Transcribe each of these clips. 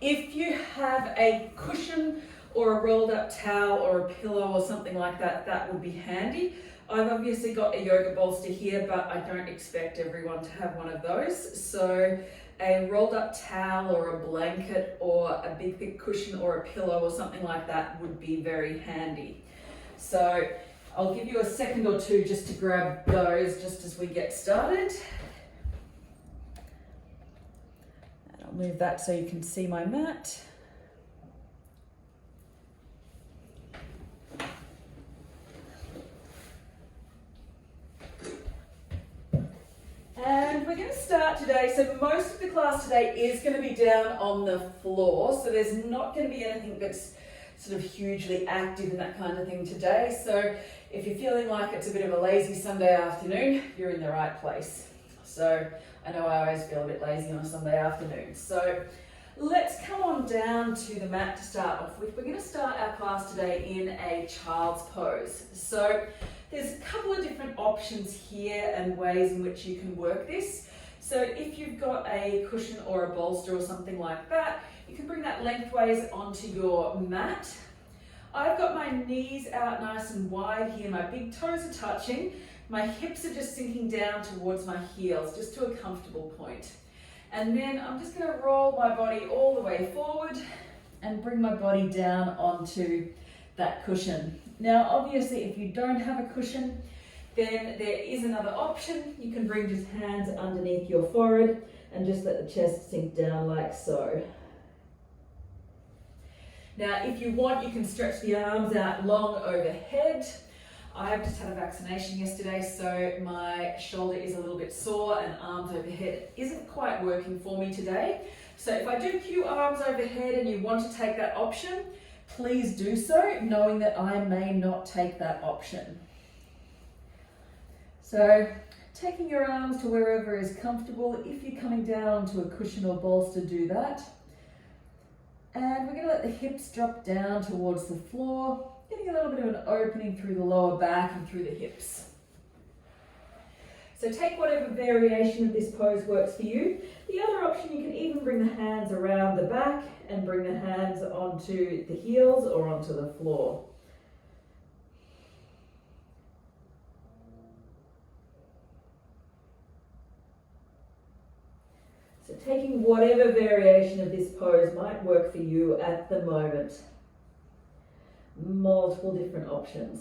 If you have a cushion or a rolled up towel or a pillow or something like that, that would be handy. I've obviously got a yoga bolster here, but I don't expect everyone to have one of those. So a rolled up towel or a blanket or a big thick cushion or a pillow or something like that would be very handy. So I'll give you a second or two just to grab those just as we get started. And I'll move that so you can see my mat. And we're going to start today. So most of the class today is going to be down on the floor. So there's not going to be anything that's sort of hugely active and that kind of thing today. So if you're feeling like it's a bit of a lazy Sunday afternoon, you're in the right place. So I know I always feel a bit lazy on a Sunday afternoon. So let's come on down to the mat to start off with. We're going to start our class today in a child's pose. So there's a couple of different options here and ways in which you can work this. So if you've got a cushion or a bolster or something like that, you can bring that lengthways onto your mat. I've got my knees out nice and wide here. My big toes are touching. My hips are just sinking down towards my heels, just to a comfortable point. And then I'm just going to roll my body all the way forward and bring my body down onto that cushion. Now, obviously, if you don't have a cushion, then there is another option. You can bring just hands underneath your forehead and just let the chest sink down like so. Now, if you want, you can stretch the arms out long overhead. I've just had a vaccination yesterday, so my shoulder is a little bit sore and arms overhead isn't quite working for me today. So if I do cue arms overhead and you want to take that option, please do so, knowing that I may not take that option. So taking your arms to wherever is comfortable. If you're coming down to a cushion or bolster, do that. And we're going to let the hips drop down towards the floor, getting a little bit of an opening through the lower back and through the hips. So take whatever variation of this pose works for you. The other option, you can even bring the hands around the back and bring the hands onto the heels or onto the floor. So taking whatever variation of this pose might work for you at the moment. Multiple different options.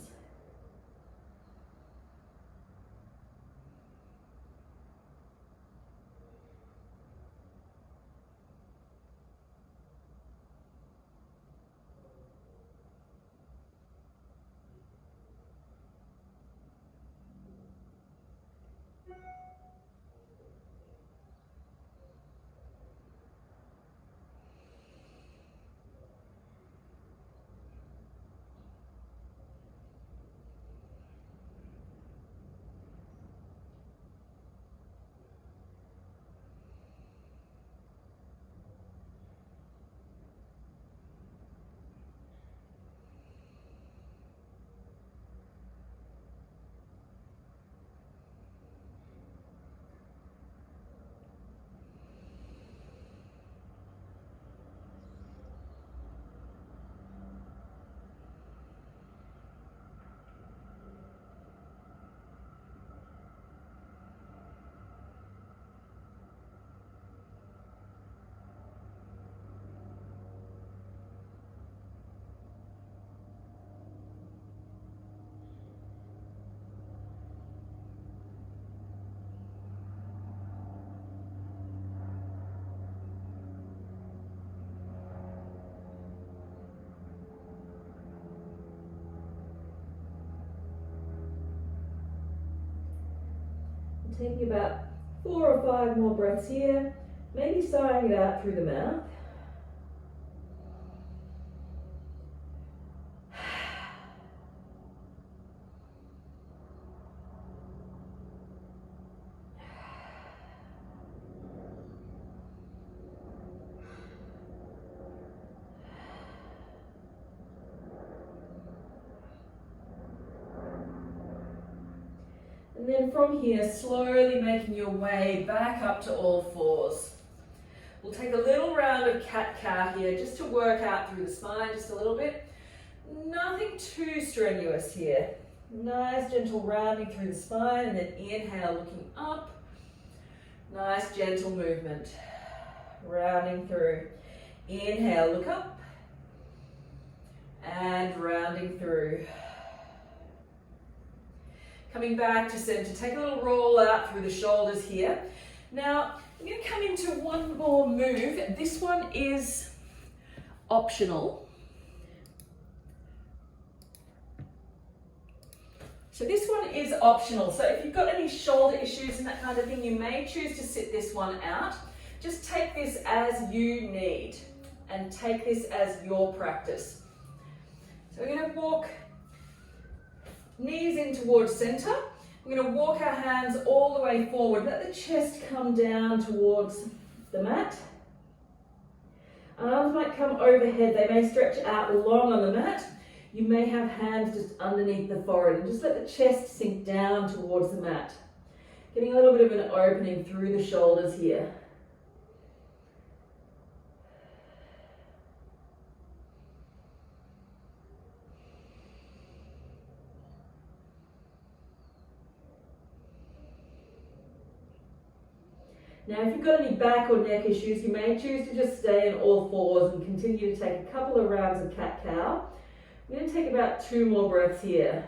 Taking about 4 or 5 more breaths here, maybe sighing it out through the mouth. And then from here, slowly making your way back up to all fours. We'll take a little round of cat-cow here just to work out through the spine just a little bit. Nothing too strenuous here. Nice gentle rounding through the spine, and then inhale, looking up. Nice gentle movement. Rounding through. Inhale, look up. And rounding through. Coming back to center. Take a little roll out through the shoulders here. Now, I'm going to come into one more move. This one is optional. So this one is optional. So if you've got any shoulder issues and that kind of thing, you may choose to sit this one out. Just take this as you need and take this as your practice. So we're going to walk knees in towards center. We're going to walk our hands all the way forward. Let the chest come down towards the mat. Arms might come overhead. They may stretch out long on the mat. You may have hands just underneath the forehead, and just let the chest sink down towards the mat. Getting a little bit of an opening through the shoulders here. Now, if you've got any back or neck issues, you may choose to just stay in all fours and continue to take a couple of rounds of cat-cow. I'm going to take about 2 more breaths here.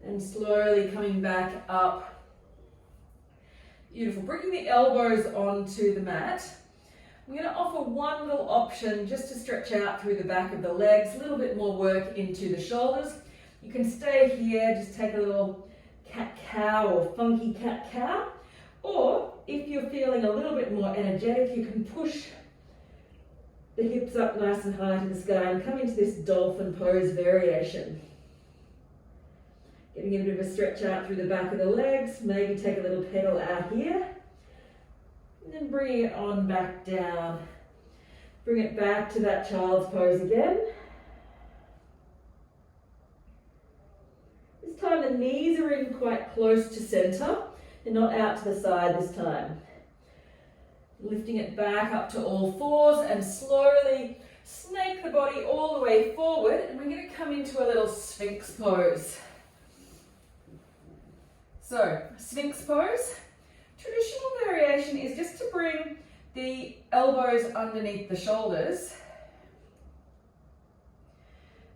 And slowly coming back up. Beautiful. Bringing the elbows onto the mat. I'm going to offer one little option just to stretch out through the back of the legs, a little bit more work into the shoulders. You can stay here, just take a little cat-cow or funky cat-cow. Or if you're feeling a little bit more energetic, you can push the hips up nice and high to the sky and come into this dolphin pose variation. Getting a bit of a stretch out through the back of the legs, maybe take a little pedal out here. And then bring it on back down. Bring it back to that child's pose again. This time the knees are in quite close to center. They're not out to the side this time. Lifting it back up to all fours and slowly snake the body all the way forward. And we're going to come into a little Sphinx pose. So, Sphinx pose. Traditional variation is just to bring the elbows underneath the shoulders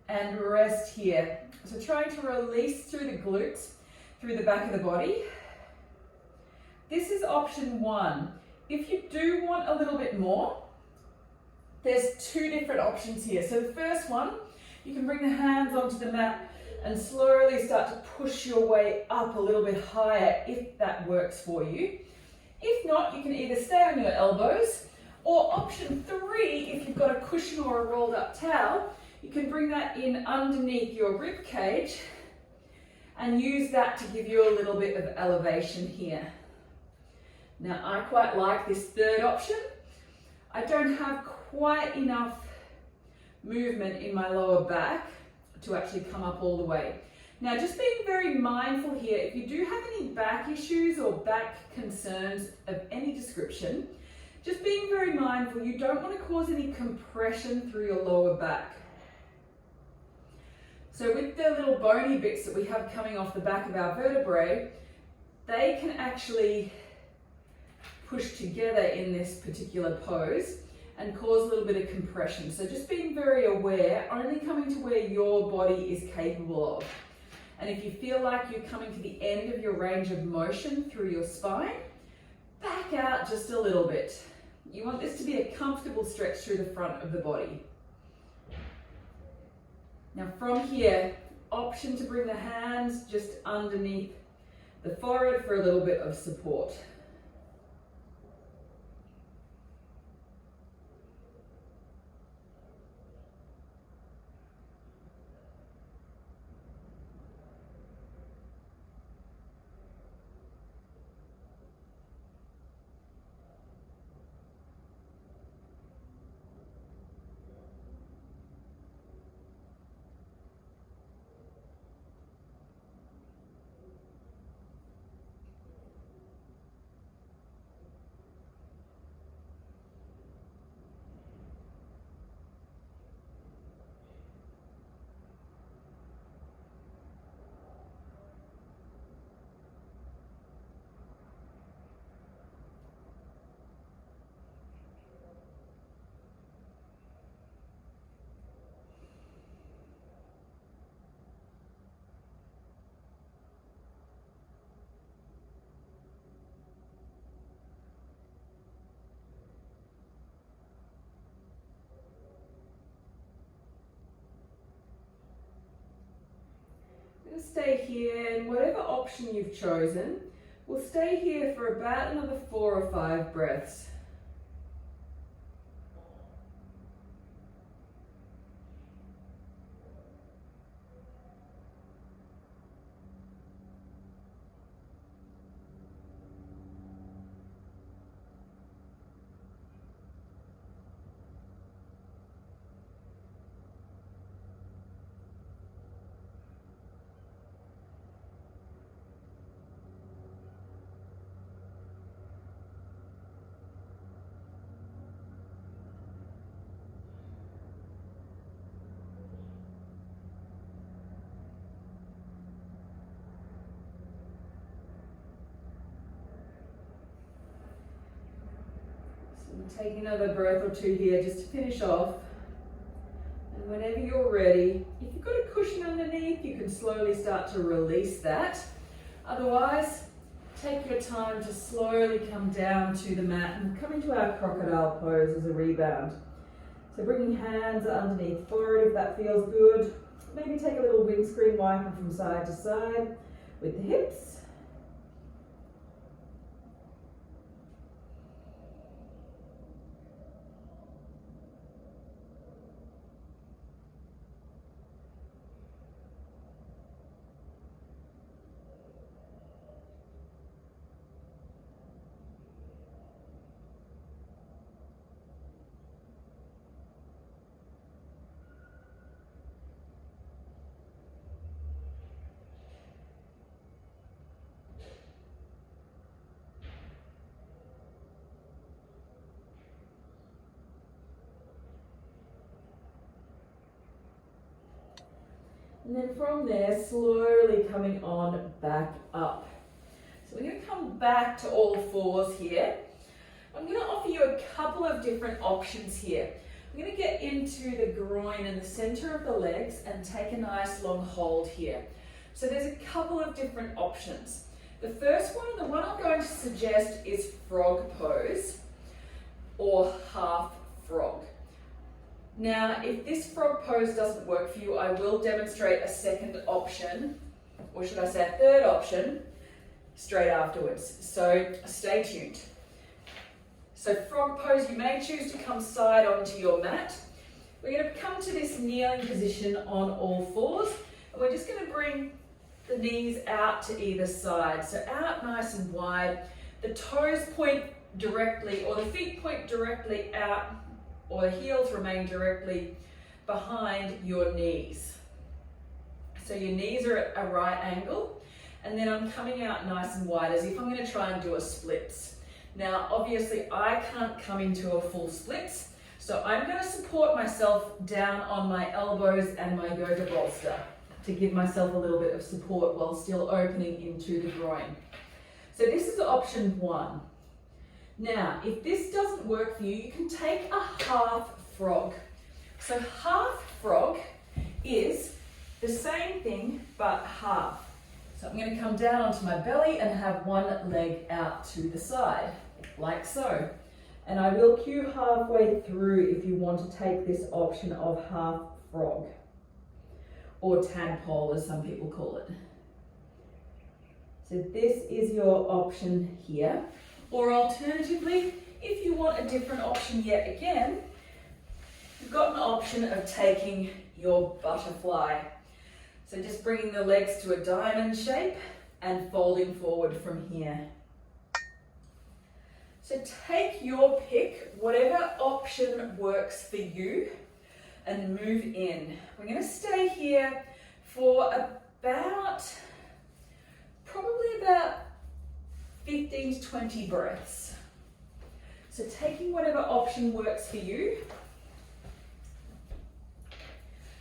and rest here. So trying to release through the glutes, through the back of the body. This is option 1. If you do want a little bit more, there's 2 different options here. So the first one, you can bring the hands onto the mat and slowly start to push your way up a little bit higher if that works for you. If not, you can either stay on your elbows, or option 3, if you've got a cushion or a rolled up towel, you can bring that in underneath your rib cage and use that to give you a little bit of elevation here. Now, I quite like this third option. I don't have quite enough movement in my lower back to actually come up all the way. Now, just being very mindful here, if you do have any back issues or back concerns of any description, just being very mindful, you don't want to cause any compression through your lower back. So with the little bony bits that we have coming off the back of our vertebrae, they can actually push together in this particular pose and cause a little bit of compression. So just being very aware, only coming to where your body is capable of. And if you feel like you're coming to the end of your range of motion through your spine, back out just a little bit. You want this to be a comfortable stretch through the front of the body. Now from here, option to bring the hands just underneath the forehead for a little bit of support. going to stay here, and whatever option you've chosen, we'll stay here for about another 4 or 5 breaths. Take another breath or 2 here just to finish off. And whenever you're ready, if you've got a cushion underneath, you can slowly start to release that. Otherwise, take your time to slowly come down to the mat and come into our crocodile pose as a rebound. So bringing hands underneath forward if that feels good. Maybe take a little windscreen wiper from side to side with the hips. And then from there, slowly coming on back up. So we're going to come back to all fours here. I'm going to offer you a couple of different options here. I'm going to get into the groin in the center of the legs and take a nice long hold here. So there's a couple of different options. The first one, the one I'm going to suggest, is frog pose or half frog. Now, if this frog pose doesn't work for you, I will demonstrate a second option, or should I say a third option, straight afterwards. So stay tuned. So frog pose, you may choose to come side onto your mat. We're going to come to this kneeling position on all fours, and we're just going to bring the knees out to either side. So out nice and wide. The toes point directly, or the feet point directly out, or the heels remain directly behind your knees. So your knees are at a right angle, and then I'm coming out nice and wide as if I'm going to try and do a splits. Now, obviously I can't come into a full splits, so I'm going to support myself down on my elbows and my yoga bolster to give myself a little bit of support while still opening into the groin. So this is option 1. Now, if this doesn't work for you, you can take a half frog. So half frog is the same thing, but half. So I'm going to come down onto my belly and have one leg out to the side, like so. And I will cue halfway through if you want to take this option of half frog, or tadpole as some people call it. So this is your option here. Or alternatively, if you want a different option yet again, you've got an option of taking your butterfly. So just bringing the legs to a diamond shape and folding forward from here. So take your pick, whatever option works for you, and move in. We're going to stay here for probably about 15 to 20 breaths. So taking whatever option works for you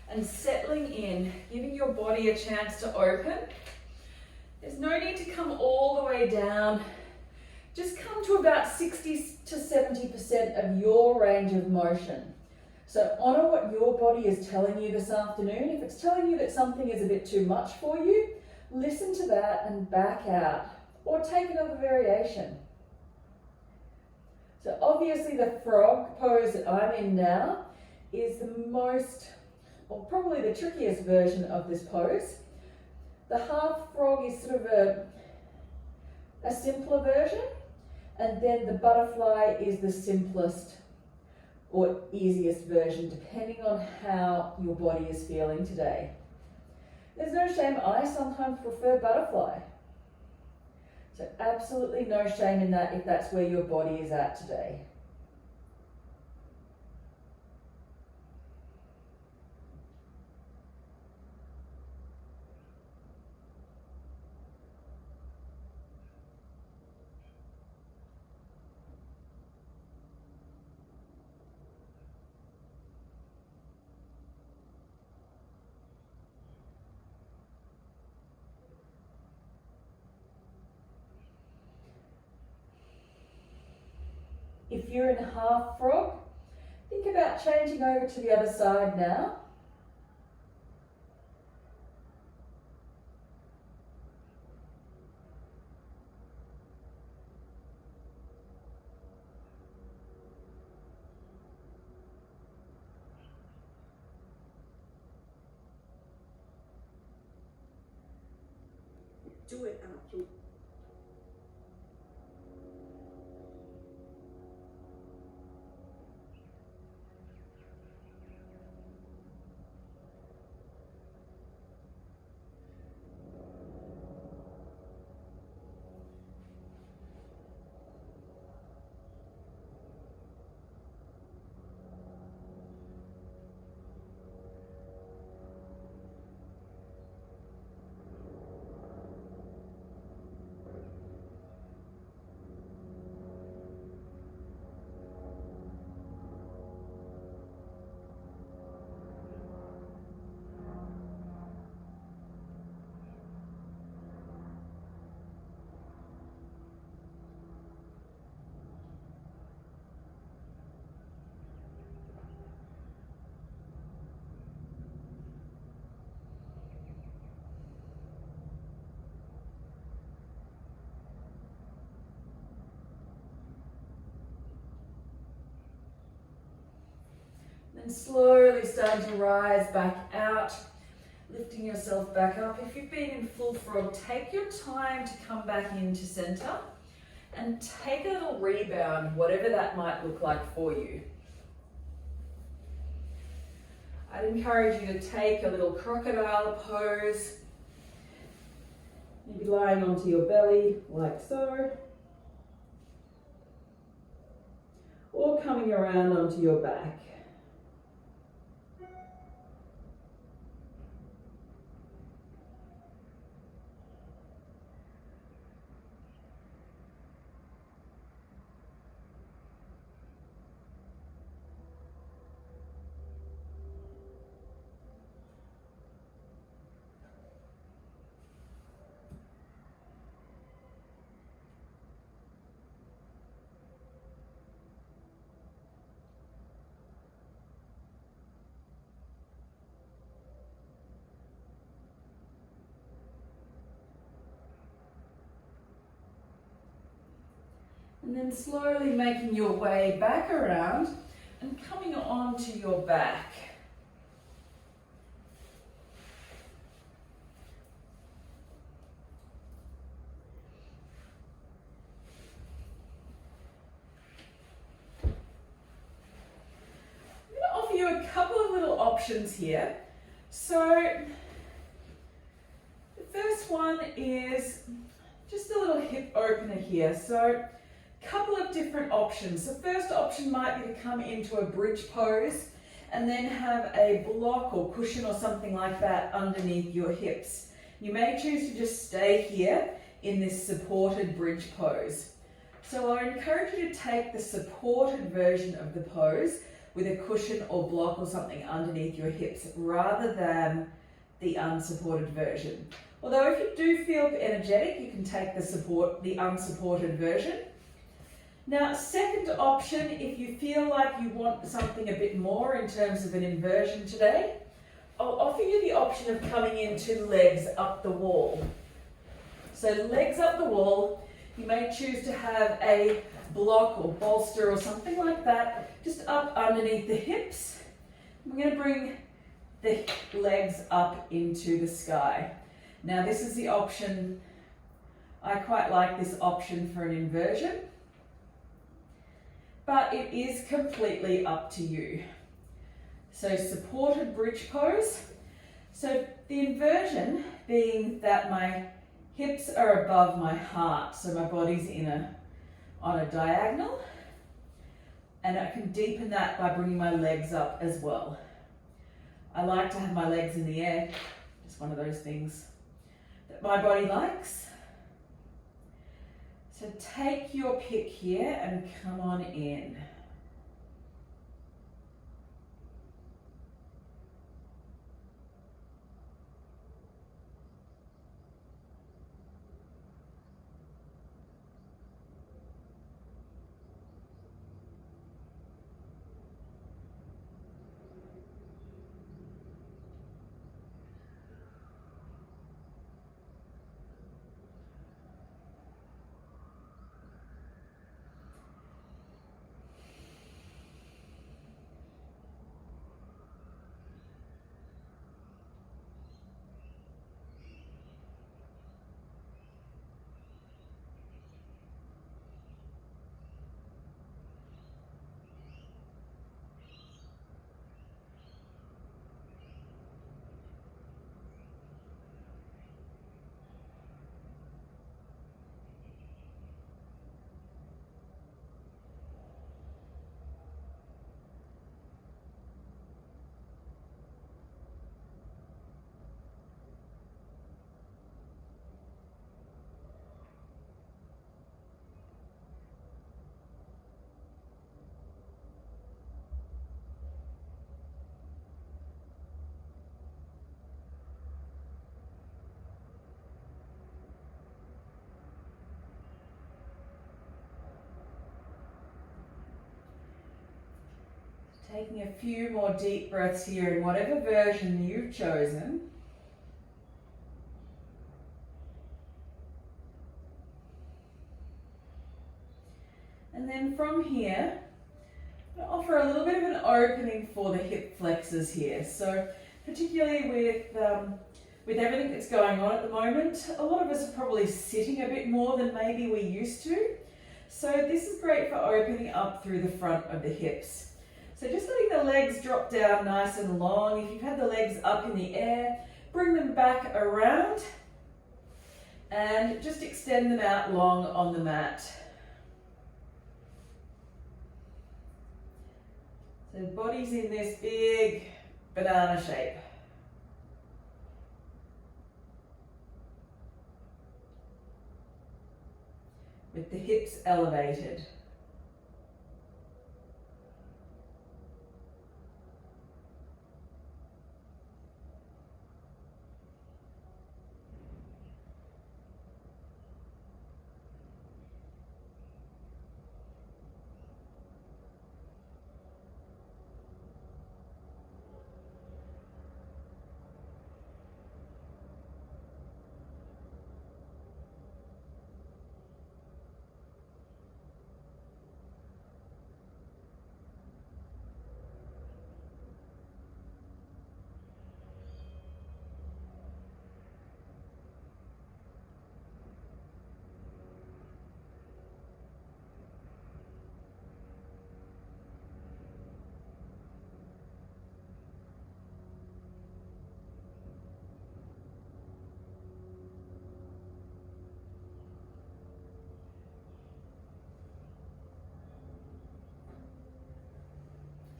and settling in, giving your body a chance to open. There's no need to come all the way down. Just come to about 60 to 70% of your range of motion. So honor what your body is telling you this afternoon. If it's telling you that something is a bit too much for you, listen to that and back out. Or take another variation. So obviously the frog pose that I'm in now is the most, or probably the trickiest version of this pose. The half frog is sort of a simpler version, and then the butterfly is the simplest or easiest version, depending on how your body is feeling today. There's no shame. I sometimes prefer butterfly. So absolutely no shame in that if that's where your body is at today. If you're in half frog, think about changing over to the other side now. Do it out through. And slowly starting to rise back out, lifting yourself back up. If you've been in full frog, take your time to come back into center and take a little rebound, whatever that might look like for you. I'd encourage you to take a little crocodile pose, maybe lying onto your belly like so, or coming around onto your back. And then slowly making your way back around and coming onto your back. I'm going to offer you a couple of little options here. So the first one is just a little hip opener here. So couple of different options. The first option might be to come into a bridge pose and then have a block or cushion or something like that underneath your hips. You may choose to just stay here in this supported bridge pose. So I encourage you to take the supported version of the pose with a cushion or block or something underneath your hips rather than the unsupported version. Although if you do feel energetic, you can take the unsupported version. Now, second option, if you feel like you want something a bit more in terms of an inversion today, I'll offer you the option of coming into legs up the wall. So legs up the wall, you may choose to have a block or bolster or something like that, just up underneath the hips. We're going to bring the legs up into the sky. Now this is the option, I quite like this option for an inversion, but it is completely up to you. So supported bridge pose. So the inversion being that my hips are above my heart, so my body's on a diagonal, and I can deepen that by bringing my legs up as well. I like to have my legs in the air, just one of those things that my body likes. So take your pick here and come on in. Taking a few more deep breaths here in whatever version you've chosen. And then from here, I'm going to offer a little bit of an opening for the hip flexors here. So particularly with everything that's going on at the moment, a lot of us are probably sitting a bit more than maybe we used to. So this is great for opening up through the front of the hips. So just letting the legs drop down nice and long. If you've had the legs up in the air, bring them back around and just extend them out long on the mat. So the body's in this big banana shape. With the hips elevated.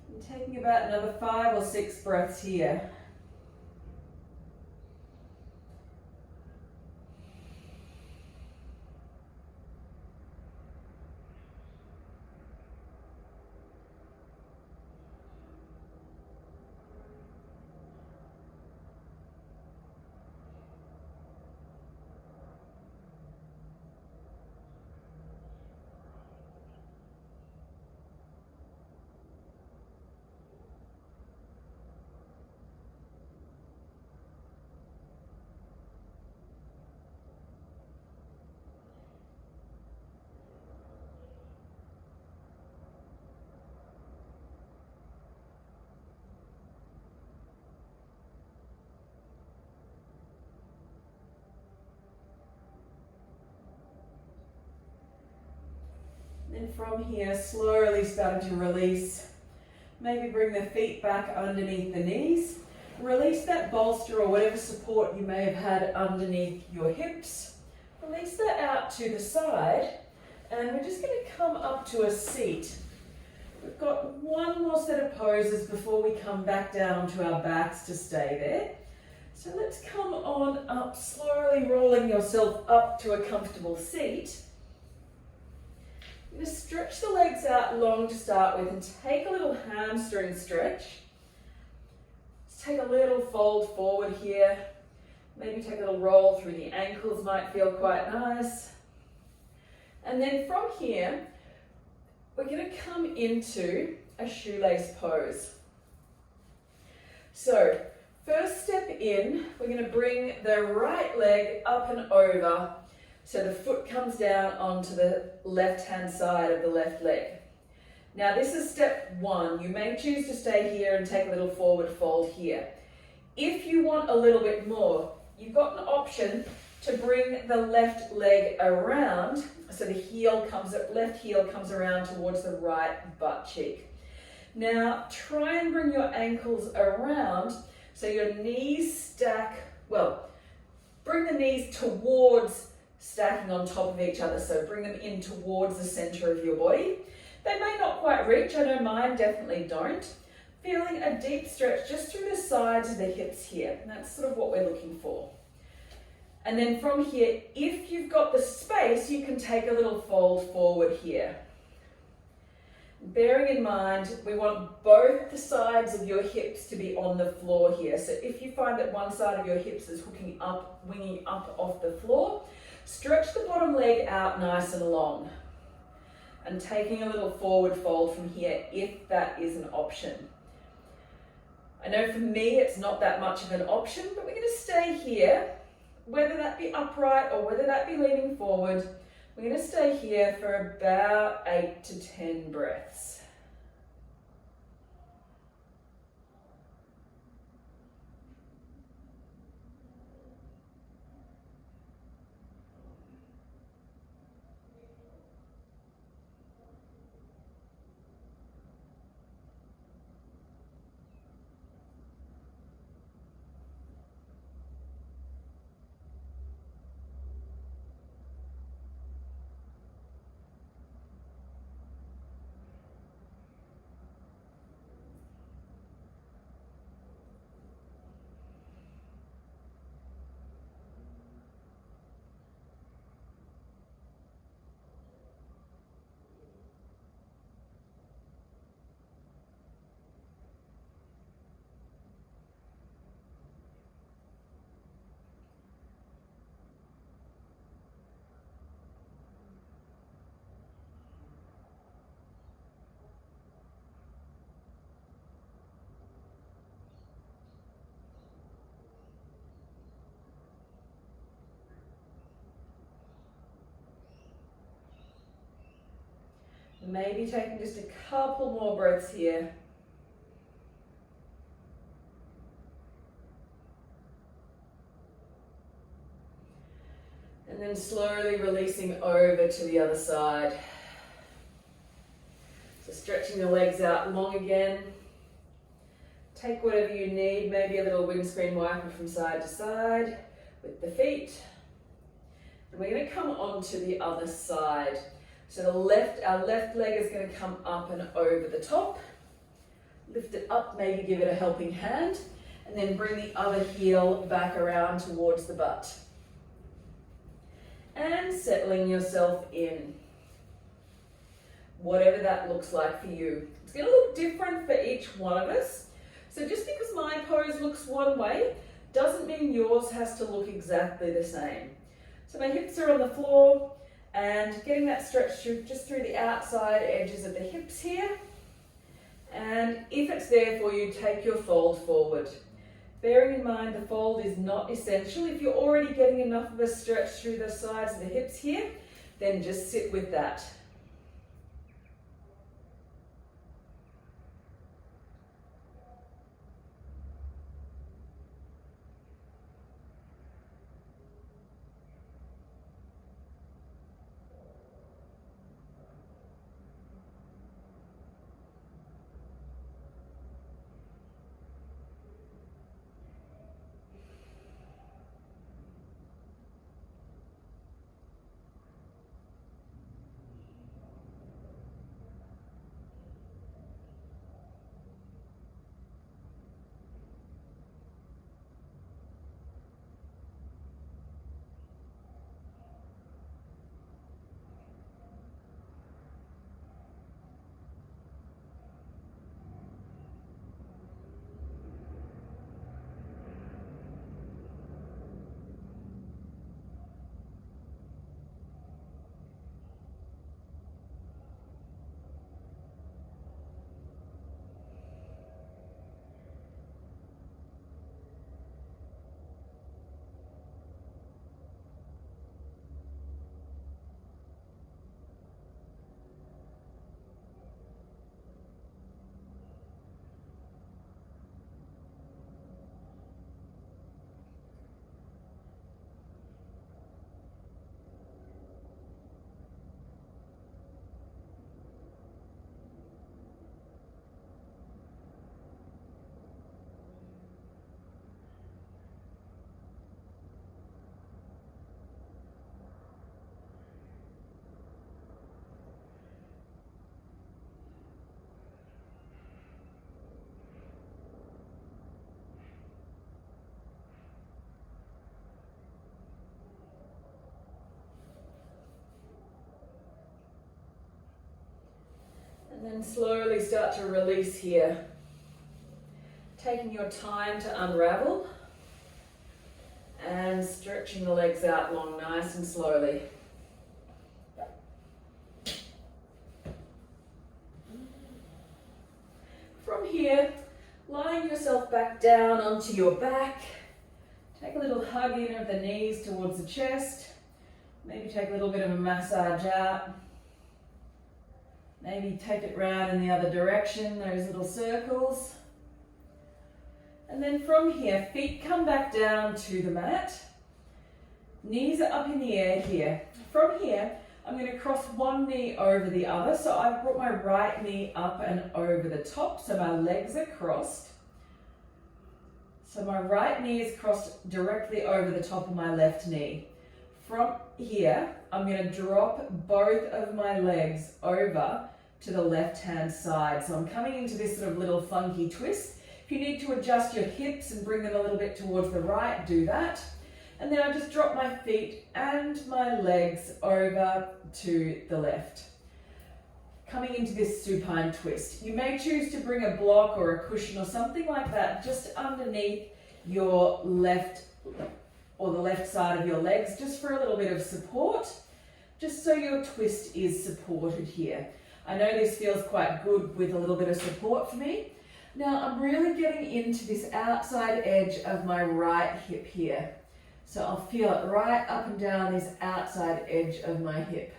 And taking about another 5 or 6 breaths here. And from here, slowly starting to release. Maybe bring the feet back underneath the knees. Release that bolster or whatever support you may have had underneath your hips. Release that out to the side. And we're just going to come up to a seat. We've got one more set of poses before we come back down onto our backs to stay there. So let's come on up, slowly rolling yourself up to a comfortable seat. You're going to stretch the legs out long to start with and take a little hamstring stretch. Let's take a little fold forward here. Maybe take a little roll through the ankles, might feel quite nice. And then from here, we're going to come into a shoelace pose. So, first step in, we're going to bring the right leg up and over so the foot comes down onto the left-hand side of the left leg. Now this is step one. You may choose to stay here and take a little forward fold here. If you want a little bit more, you've got an option to bring the left leg around so the left heel comes around towards the right butt cheek. Now try and bring your ankles around so your knees stack, bring the knees towards stacking on top of each other, so bring them in towards the center of your body. They may not quite reach, I know mine definitely don't. Feeling a deep stretch just through the sides of the hips here, and that's sort of what we're looking for. And then from here, if you've got the space, you can take a little fold forward here. Bearing in mind, we want both the sides of your hips to be on the floor here. So if you find that one side of your hips is winging up off the floor, stretch the bottom leg out nice and long. And taking a little forward fold from here, if that is an option. I know for me, it's not that much of an option, but we're going to stay here, whether that be upright or whether that be leaning forward. We're going to stay here for about 8 to 10 breaths. Maybe taking just a couple more breaths here. And then slowly releasing over to the other side. So stretching the legs out long again. Take whatever you need, maybe a little windscreen wiper from side to side with the feet. And we're going to come on to the other side. So our left leg is going to come up and over the top. Lift it up, maybe give it a helping hand, and then bring the other heel back around towards the butt. And settling yourself in. Whatever that looks like for you. It's going to look different for each one of us. So just because my pose looks one way, doesn't mean yours has to look exactly the same. So my hips are on the floor, and getting that stretch just through the outside edges of the hips here. And if it's there for you, take your fold forward. Bearing in mind the fold is not essential. If you're already getting enough of a stretch through the sides of the hips here, then just sit with that. And then slowly start to release here. Taking your time to unravel and stretching the legs out long, nice and slowly. From here, lying yourself back down onto your back. Take a little hug in of the knees towards the chest. Maybe take a little bit of a massage out. Maybe take it round in the other direction, those little circles. And then from here, feet come back down to the mat. Knees are up in the air here. From here, I'm going to cross one knee over the other. So I've brought my right knee up and over the top, so my legs are crossed. So my right knee is crossed directly over the top of my left knee. From here, I'm going to drop both of my legs over to the left-hand side. So I'm coming into this sort of little funky twist. If you need to adjust your hips and bring them a little bit towards the right, do that. And then I just drop my feet and my legs over to the left. Coming into this supine twist. You may choose to bring a block or a cushion or something like that just underneath your left or the left side of your legs, just for a little bit of support, just so your twist is supported here. I know this feels quite good with a little bit of support for me. Now I'm really getting into this outside edge of my right hip here. So I'll feel it right up and down this outside edge of my hip.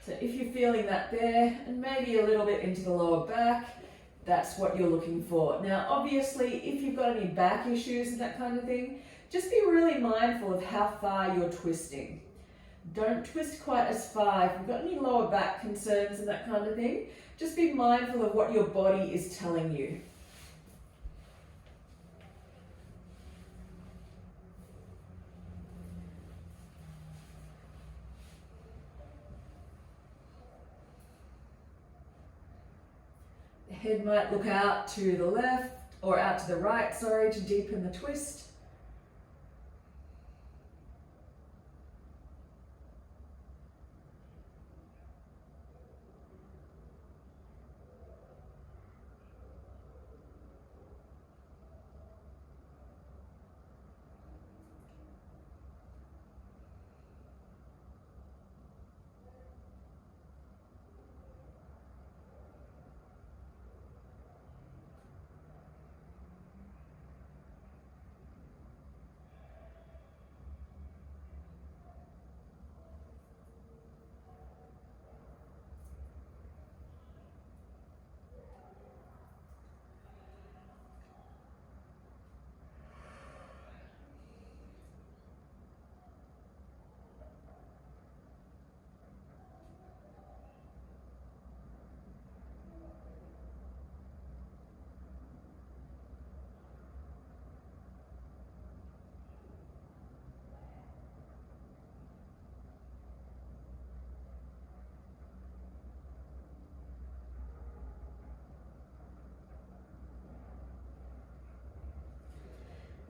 So if you're feeling that there, and maybe a little bit into the lower back, that's what you're looking for. Now obviously, if you've got any back issues and that kind of thing, just be really mindful of how far you're twisting. Don't twist quite as far. If you've got any lower back concerns and that kind of thing, just be mindful of what your body is telling you. The head might look out to the left or out to the right, sorry, to deepen the twist.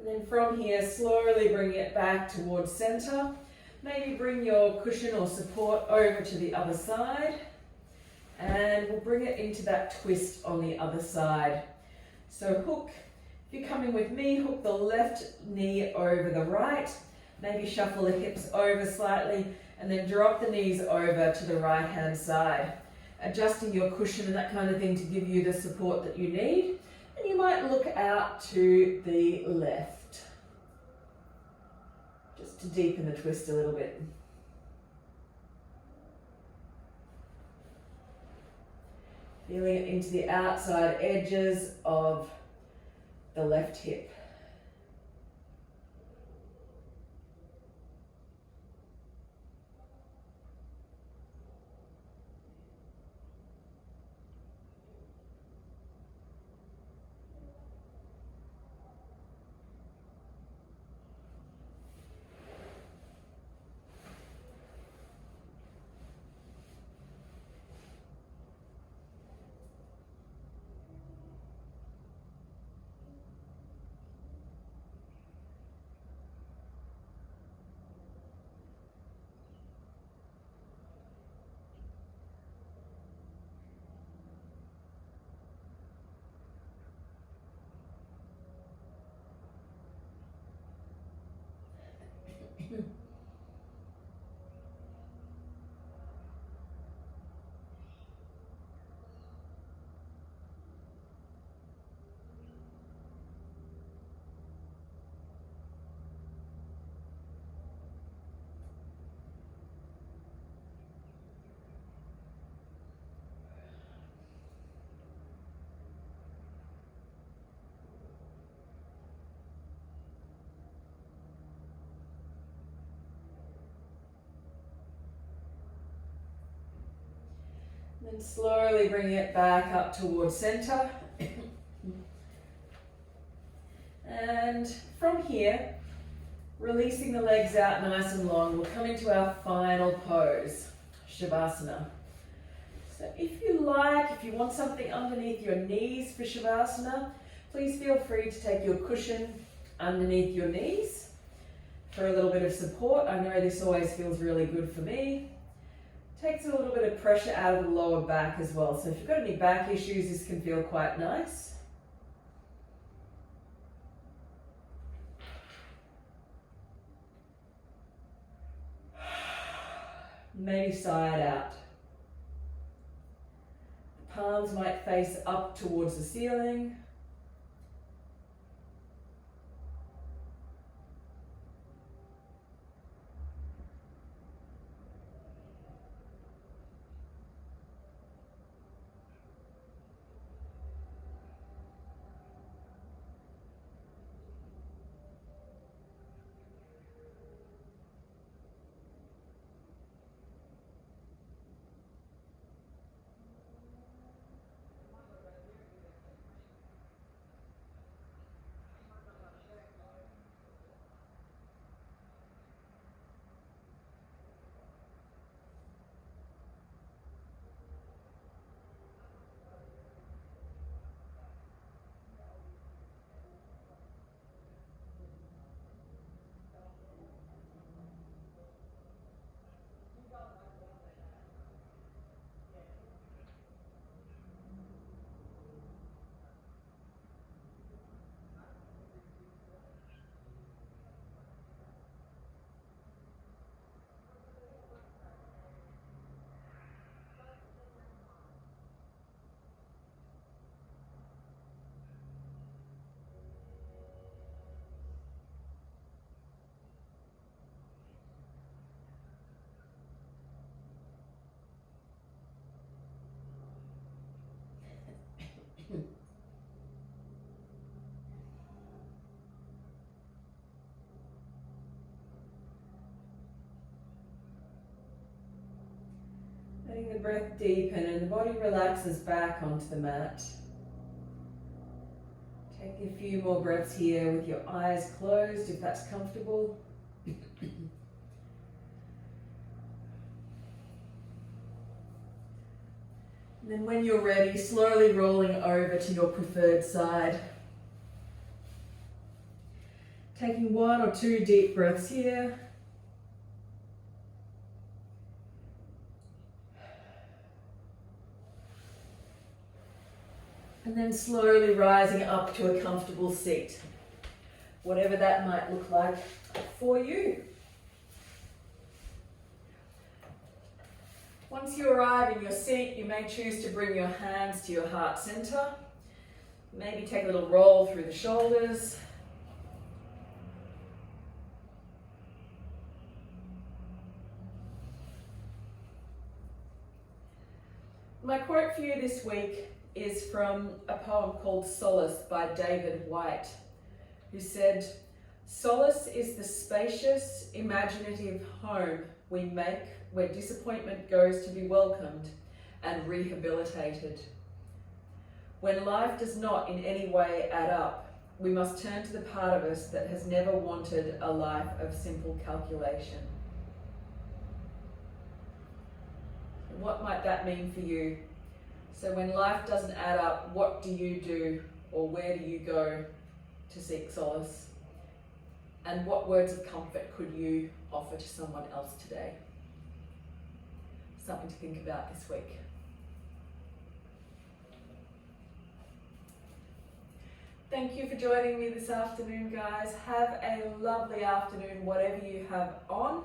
And then from here, slowly bring it back towards center. Maybe bring your cushion or support over to the other side. And we'll bring it into that twist on the other side. So hook, if you're coming with me, hook the left knee over the right. Maybe shuffle the hips over slightly and then drop the knees over to the right hand side. Adjusting your cushion and that kind of thing to give you the support that you need. And you might look out to the left, just to deepen the twist a little bit. Feeling it into the outside edges of the left hip. And slowly bring it back up towards center. And from here, releasing the legs out nice and long, we'll come into our final pose, Shavasana. So if you want something underneath your knees for Shavasana, please feel free to take your cushion underneath your knees for a little bit of support. I know this always feels really good for me. Takes a little bit of pressure out of the lower back as well. So if you've got any back issues, this can feel quite nice. Maybe side out. The palms might face up towards the ceiling. Letting the breath deepen and the body relaxes back onto the mat. Take a few more breaths here with your eyes closed if that's comfortable. And then when you're ready, slowly rolling over to your preferred side. Taking 1 or 2 deep breaths here. And then slowly rising up to a comfortable seat, whatever that might look like for you. Once you arrive in your seat, you may choose to bring your hands to your heart center. Maybe take a little roll through the shoulders. My quote for you this week is from a poem called Solace by David White, who said, "Solace is the spacious, imaginative home we make where disappointment goes to be welcomed and rehabilitated. When life does not in any way add up, we must turn to the part of us that has never wanted a life of simple calculation." What might that mean for you? So when life doesn't add up, what do you do, or where do you go to seek solace? And what words of comfort could you offer to someone else today? Something to think about this week. Thank you for joining me this afternoon, guys. Have a lovely afternoon, whatever you have on.